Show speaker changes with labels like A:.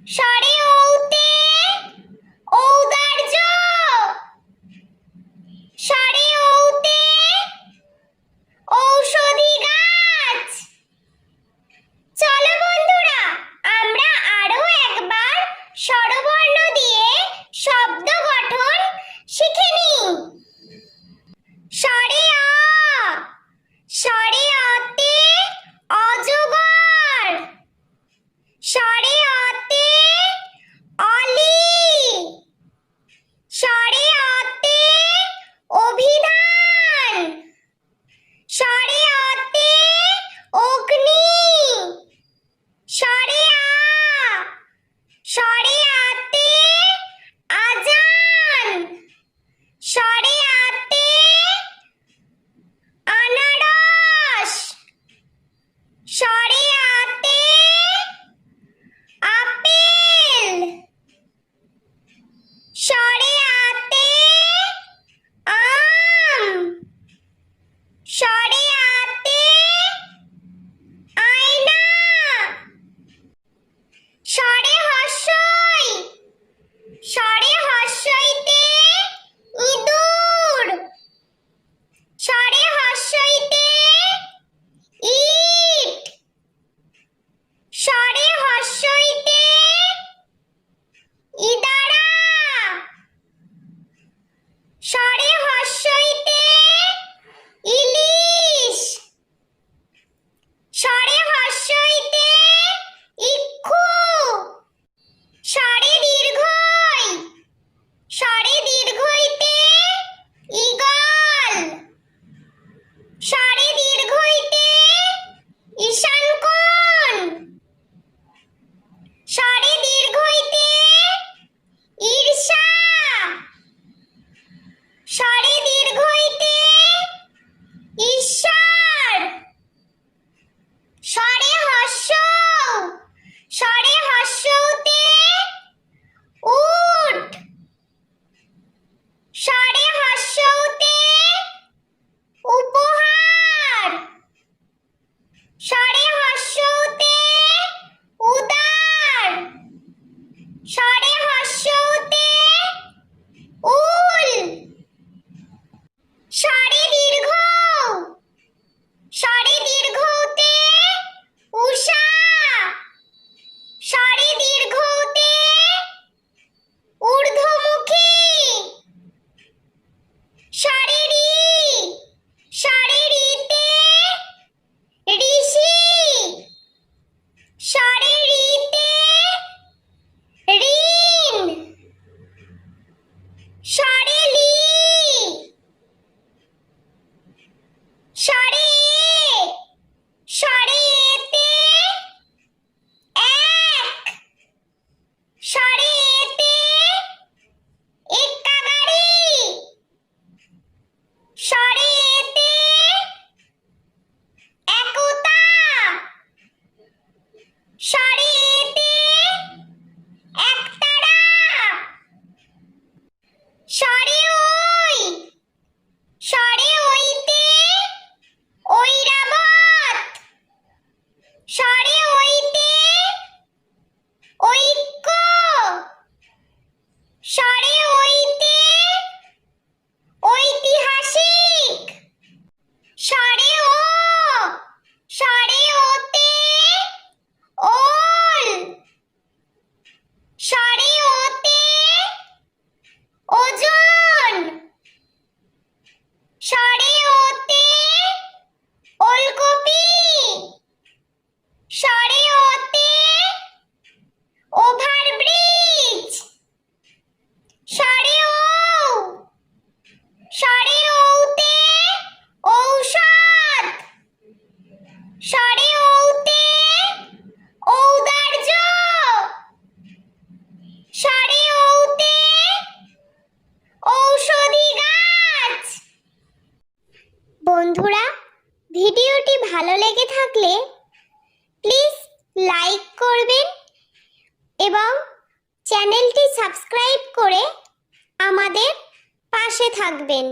A: সরে ঔতে ঔদার্য, সরে ঔতে ঔষধি গাছ। চলো বন্ধুরা, আমরা আরো একবার স্বরবর্ণ দিয়ে শব্দ গঠন শিখে নিই। সরে আ, সরে আতে অজগর, সরে আতে অলি, সরে আতে অভিধান, সরে আতে অগ্নি, সরে আ, সরে আতে আজান, সরে আতে আনারস, সরে আতে আপেল, সরে আতে আম, সরে আতে আয়না, সরে হর্ষই, সরে হর্ষইতে ইঁদুর, সরে হর্ষইতে ইট, সরে হর্ষইতে ইদারা, সরে হর্ষইতে ইলিশ, সরে হর্ষইতে ইক্ষু, সরে দীর্ঘই, সরে দীর্ঘইতে ঈগল, সরে দীর্ঘইতে ঈশানকোণ, সরে দীর্ঘইতে ঈর্ষা, সরে দীর্ঘইতে ঈশ্বর, সরে হর্ষ, সরে হর্ষৌতে উট, সরে হর্ষৌতে উপহার, সরে হর্ষৌতে উদার, সরে হর্ষৌতে উল, সরে দীর্ঘ, সরে দীর্ঘতে উষা, সরে দীর্ঘতে ঊর্ধ্বমুখী, সরে রি, সরে রিতে ঋষি, সরে রিতে ঋণ, সরে লি, সরে এ, সরে এতে এক, সরে এতে এক্কা গাড়ি, সরে এতে একতা, সরে এতে একতারা, সরে ওই, সরে ওইতে ঐরাবত, সরে ওইতে ঐক্য, সরে ওইতে ঐতিহাসিক, সরে ও, সরে ওতে ওল, সরে ওতে ওজন, সরে ওতে ওলকপি, সরে ওতে ওভারব্রিজ, সরে ও, সরে ওতে ঔষধ, সরে ওতে ঔদার্য, সরে ওতে ঔষধি গাছ। বন্ধুরা, ভিডিওটি ভালো লেগে থাকলে প্লিজ লাইক করবেন এবং চ্যানেলটি সাবস্ক্রাইব করে আমাদের পাশে থাকবেন।